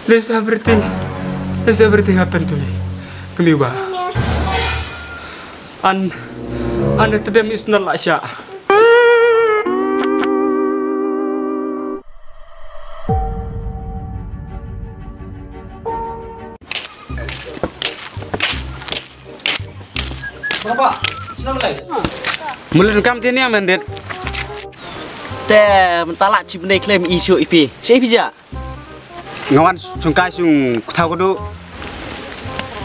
Desa berarti apa tu ni? Kemiwa. Anda tidak misnal asya. Bapak, senang lagi. Mulan kam tiani amandet. Teh mentalak cipne klaim isu ipi. Siapa ja? Ngawan sungkai sung tahu kudu.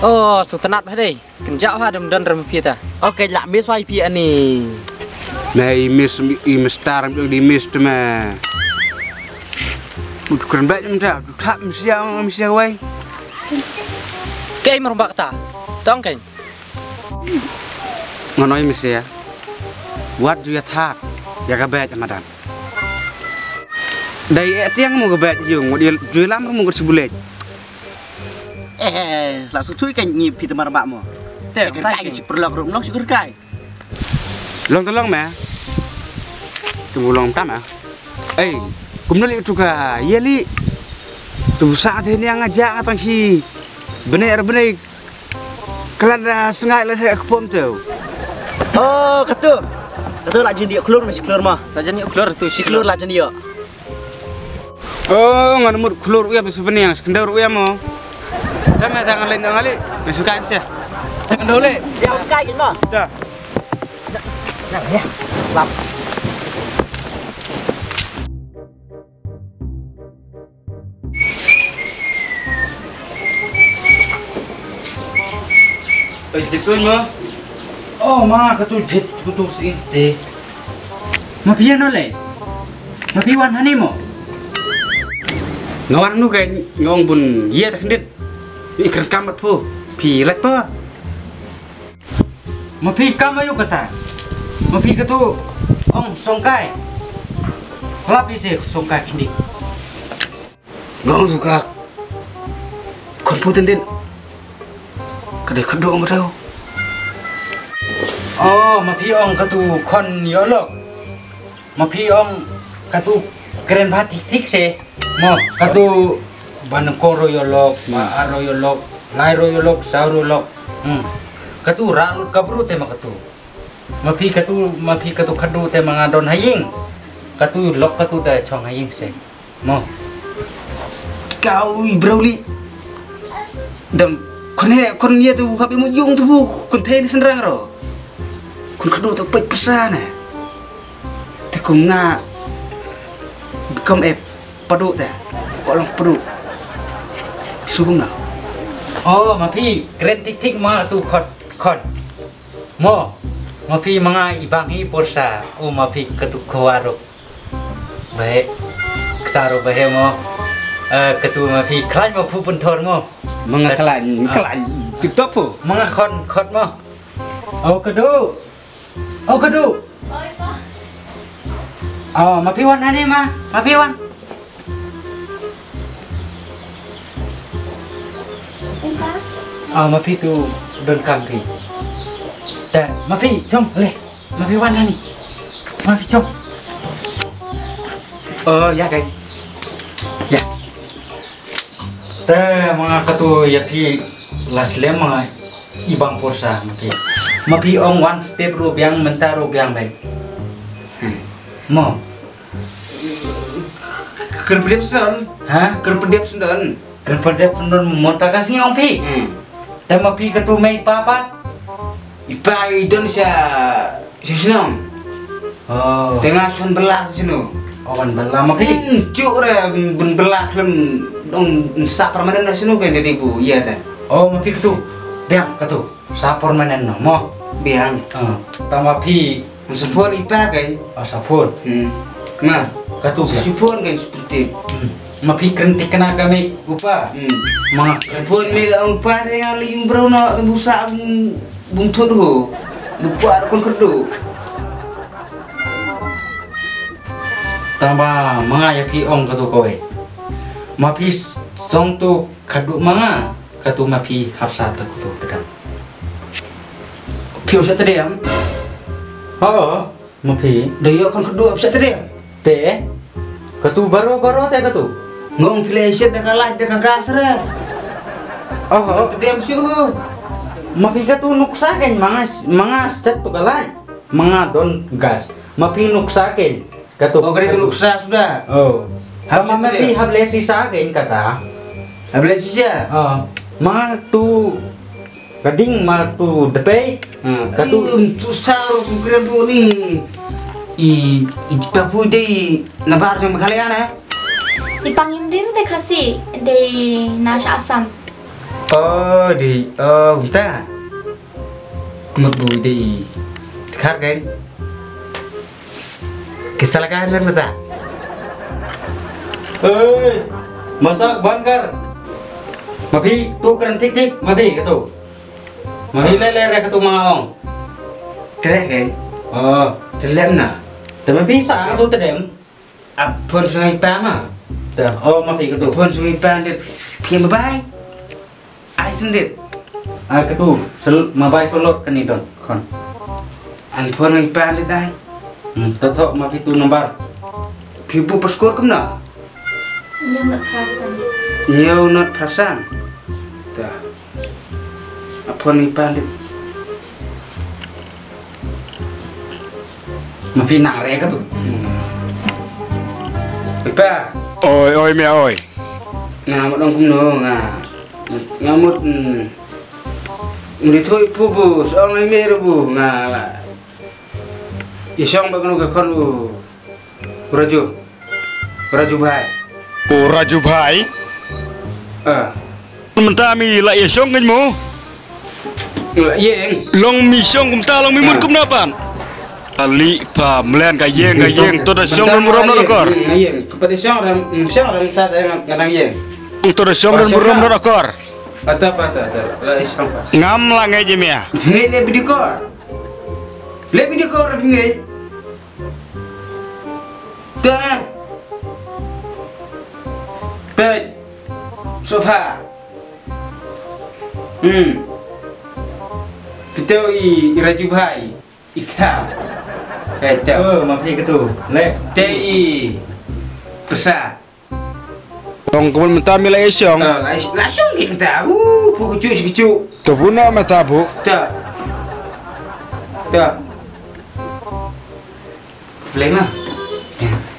Oh, sutenat hadai. Kenjak ha dam dan ram pita. Oke, lak mis wa ipi ani. Nah, imis tar di mis tu mah. Bukan baik macam tu. Tak mesti awai. Kei merombak ta. Tong kei. Ngonoi mesti ya. Buat juga tak. Ya kabet amadan. Dari tiang mau kabet yung. Dia jualan mau kerja Langsung tu kan nyip kita marabak mo. Teh, Kai ci perlak rum nok syukur kai. Long tolong mah. Tunggu long tam ah. Kumno li juga. Iya li. Tu saat ini yang ngajak atang si. Bener. Kelada sengai lah saya kepom tu. Oh, katu. Katu lak jendi keluar masih keluar mah. Rajan ni keluar tu si Keluar lak jendi yo. Oh, ngan mur keluar uya sebenarnya yang sekendar uya mo. Tama tangan lain. Masukan saya. Tangan dole. Siapa kai gin mah? Dah. Ya. Selap. Jackson mo. Oh, ma katu jet kutu inste. Mapia no le. Mapiwan hani mo. Ngawan nu kan ngong bun ye tak ndit. Ikran kamat po. Pi lek po. Mapi kamayo kata. Mapi katu ong songkai. Kelap isi songkai kini. Ngong tu kak. Kon po tendin. Kadai kedong tau. Oh, mapi ong katu kon yolok. Mapi ong katu keren batik tik se. Mo katu banekoro yolok, maaro yolok, lairo yolok, sauro yolok. Katu ralut kabru tema katu. Mapi katu kadu te mangadon haying. Katu lok katu da chong haying se. Mo Kau ibrauli. Dan kon ye tu habi mo yung tu kon the ni senrang ro. Kon kadu tu pek pesan eh. Te kong nga. Kom padu teh. Kolong padu. Sugum na. oh mapi keren tik tik ma tu kon. Mo mapi mga ibangi porsa. Oh mapi katu kawaro. Baik. Ksaro bahe mo. Katu mapi klan mo pupun tor mo. Mga kalan TikTok po. Mga kon mo. Oh kadu. Oh mapiwan ani ma. Mapiwan. Oh mapi tu don kampi. Dah mapi jom le. Mapiwan ani. Mapi jom. Oh ya kai. Ya. Teh mga katu ya pi laslem mga ibang porsa mapi. Mapi ong one step rubiang mentaro biang baik. Mo. Kerpedep sundan. Hah? Kerpedep sundan. Kerpedep sundan montakas ni ong pi. Teh mapi katu mai papa. Ipai Indonesia senang. Oh. Tengah sun belah sino. Awan bala mapi. Cuk re ben belah film dong sa permanen sino kan jadi ibu. Iya teh. Oh mapi katu. Biang katu. Sapor manen no. Mo. Biang. Tambah pi Sepon ipa kan. sapor. Nah, Katu biang. sepon kan seperti. Mapi kentik kena kami upa. Mga Sepon mega umpa dengan liung berona busa bung tuduh. Lupa kon kerdu. tambah mga yapi ong katu kowe. Mapi song tu kadu mga katu mapi hapsa tu tegang. Piu sa tadiam. Oh, mapi Dayo kon kerdu apa sa tadiam. te katu baro teh katu. ngong filation dah kalah dah kagas re. Oh, Terdiam siu. mapi ka tu nuksa ken mga step tu kalay. Mga don gas. Mapi nuksa ken. Katu. Oh, kali tu luksa sudah. Oh. Habis Hama itu mapi dia. hablesi sa ken kata. Habis saja. Mga tu kading ma tu depe. Katu susah keren tu ni. I papu dei nabar jang kalian eh. Ipangim diri deh kasih deh nasi asam. Oh, bentar. Kumut bu dei. Khar kan. Kesalahan kan masa? Ơi, masak bangkar. Mapi tu keren tik mapi katu. Mapi lele katu mga ong. Keren kan? Oh, Terlem na. tapi bisa tu tedem. Apun sungai pama. Oh, mapi katu. Apun sungai pama dit. Kiam babai. Ai sendit. Ah katu, mabai solot kan itu kon. Anpun sungai pama dit ai. Totok mapi tu nomor. Pibu paskor kemna. Yang nggak kerasan. Nyau not perasaan. Dah. Apun sungai pama dit. Mapi nak re katu. Ipa. Oi mẹ ơi. Ngamut dong kumno ngamut Ndi thôi bu soal mai meru bu isong bagno ke kon raju bhai Ồ Raju Bhai. Mình ta mi lại ở sông cái mồ. yeng Long mi sông cũng ta long mi mun cũng napan. Ali pa melen ka yeng to da sông dan muram na kor. yeng kepada song ram ta ngadang yeng To da sông dan muram na kor. ata la isong pas Ngam la ngai je mea. ngai le video kor ngai ta Pej sofa Pitau i Raju Bhai ikta Pitau Mapi katu. Le. te i Persa Long kumul mình ta mi lại ở sông. langsung kita pukul cucu To buna mà ta bu. ta Plema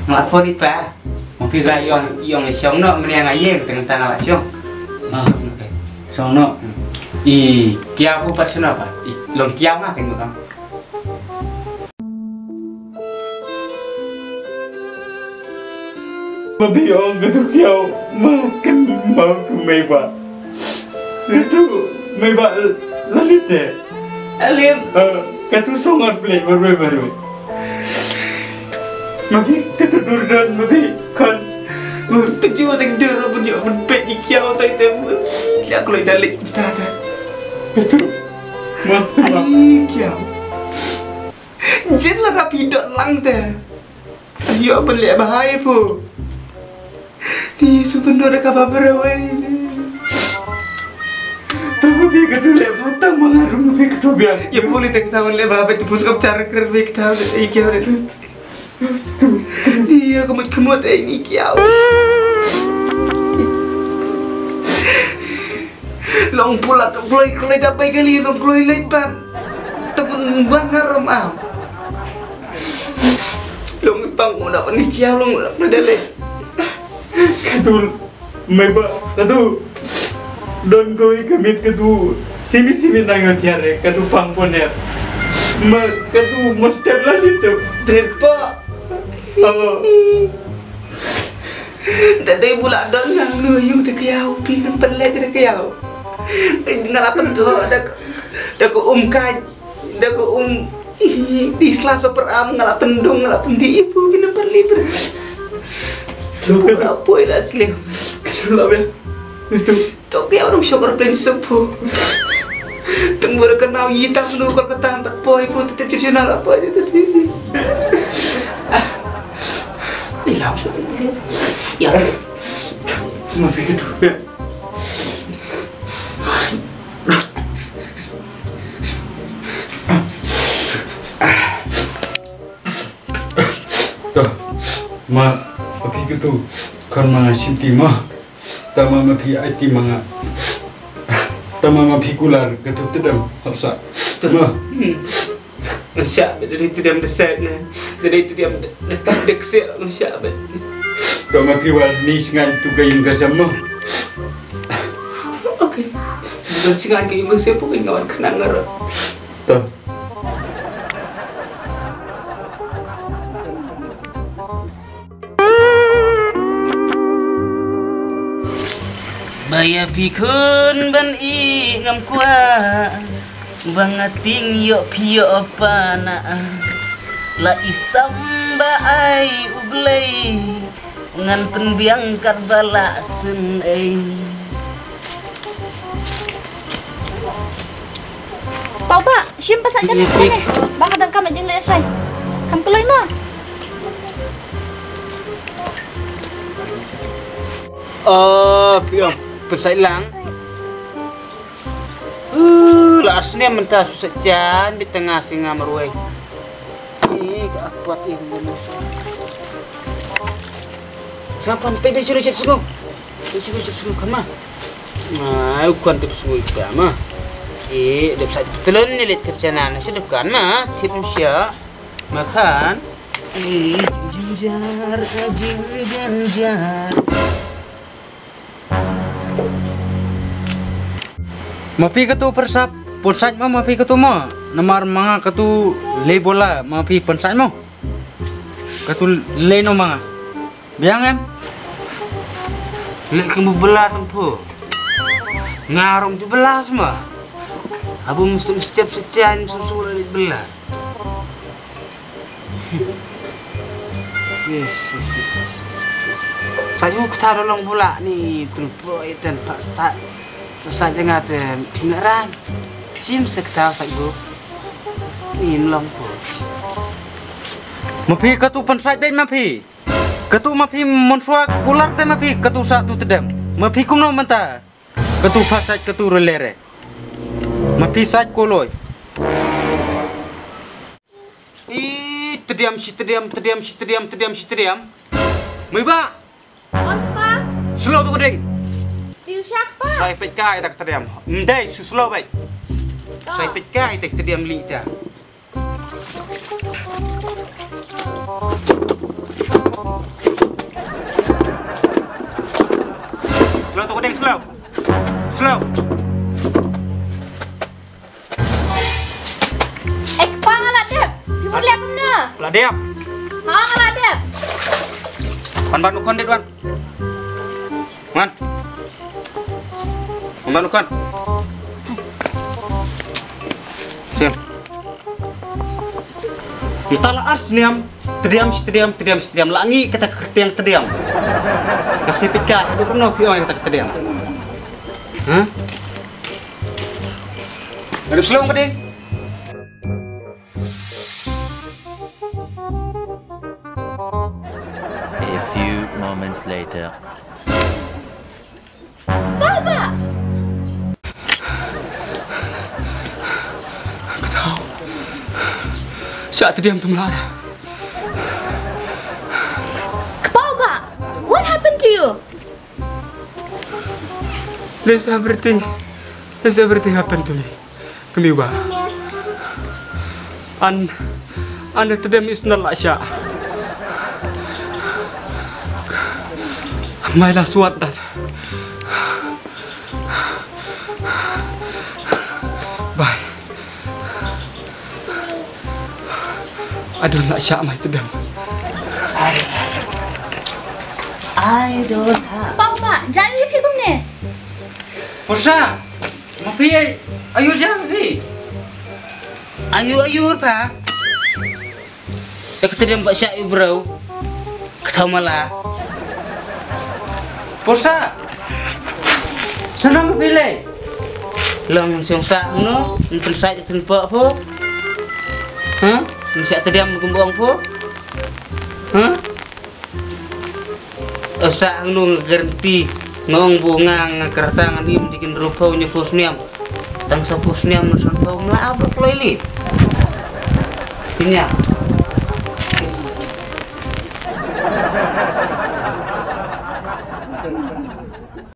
ngelapor di pa Mapi Kita ga yang siang no meniang ayeng tengah lah siang song no. I kia bu persona apa I long kia mah kan bukan Mabi ông cái thuốc nhau mà cần mau tu mày bà cái tu mày bà là lít thế Alim cái tu song ngọt play baru Mabi cái tu durdan Mabi con tujuh tidur pun juga menpet ikiau tu itu ya kalau dalik kita ada cái tu mà ani kiau jen lah rapi dot lang teh ya beli bahaya pu di sebenarnya kabar berawai ini Mabi cái tu lep mata mengaruh Mabi cái tu biar ya boleh tak tahu le bahaya tu pusat cara kerja kita ada ikiau itu dia kemut ini kiau long pula kelai dapat kali long kelai lebat temen wangar am long pang mau dapat ni kiau long dale cái tu mày bà cái tu don koi kamit cái tu simi nangot yare cái tu pang poner mà cái tu mesti lah itu terpa Dadai pula don nang nuyung te kiau pinang pelet te kiau ngalapan tu dah ko kai dah ko di selasa peram ngalapan dong ngalapan di ibu pinang pelet Coba apa lah asli Kesulah bel Itu tok kiau dong syukur plan sepu tunggu dah kenal hitam nu kal kata 4 poi pun tetap tradisional apa itu tadi ya Maafin itu bel Tuh. Ma, tapi gitu. kon mga sinti mo. Tama mapi IT mga. Tama mapi kular ketutedam hapsa. Tama. Siap dari itu dia mendesak na. Dari itu dia deksek siap. Kau mapi warni sengai tu kayung kasama. Okey. Dan singan kayung kasep pun ngawan kenang ngara. Tuh. Baya pikun ban i ngam kwa bangating yo pio pana la isam ba ai ublay ngan penbiang karbala sun ai Pau ba, sim pasan kan ni. Bang dan kam jeng le sai. Kam keloi mo. piong persai lang larsnya mentah susah jan di tengah singa meruai gak kuat ini manusia sampan pebe suruh cek sungguh kama nah ukuan tip sungguh kama dia bisa telur ni lihat tercanan sedekan mah tip sya makan jinjar mapi ketu persap pusat mo mapi ketu mo namar mga ketu le bola mapi pensat mo ketu le no mga biang em le kamu belah tempo ngarong tu belah semua abu mesti setiap sekian susul belah yes saya kita tolong bola ni tempo itu pasat Masa jangan pinaran, sim sektal saja. Ni melong po. Mapi katu pensat baik mapi. Katu mapi monsua ular te mapi katu satu tedam. Mapi kumno menta. Katu pasat katu relere. Mapi sat koloi. Terdiam. Meba. Apa? Slow tu keding. Siapa? Saya petkai tak terdiam. Ndai suslo baik. Saya petkai tak terdiam li ta. Slow tu keding slow. Pang alat dep. Pimun lihat kumna. Ladiap. Hang alat dep. Ban ukon det wan. Man. Ban ukon. Siap. Entahlah asniam. Terdiam. Langi kata yang terdiam. Kasih pika. Aduh kumno pion kata terdiam. Hah? Ada slow keding. A few moments later. Baba. Aku tahu. Saat terdiam tu melara. Baba, what happened to you? There's everything happened to me. Kemiwa. And terdiam is not like Sya. My last word that. Bye. I don't like Sya my terdiam. I don't have. Baba, jangan dia pikum ni. Pursa, mapi ayo jam mapi. Ayo pa. Aku tadi mbak Syak bro. Ketau malah. Pursa. Sana mapi le. Lang siang tak no, untuk saya tempat po. Hah? Syak tadi am gumbong po. Hah? Asa nung gerti ngong bunga ngakertangan im bikin rupa nya posniam tang sa posniam san pau mla apa kloili pinya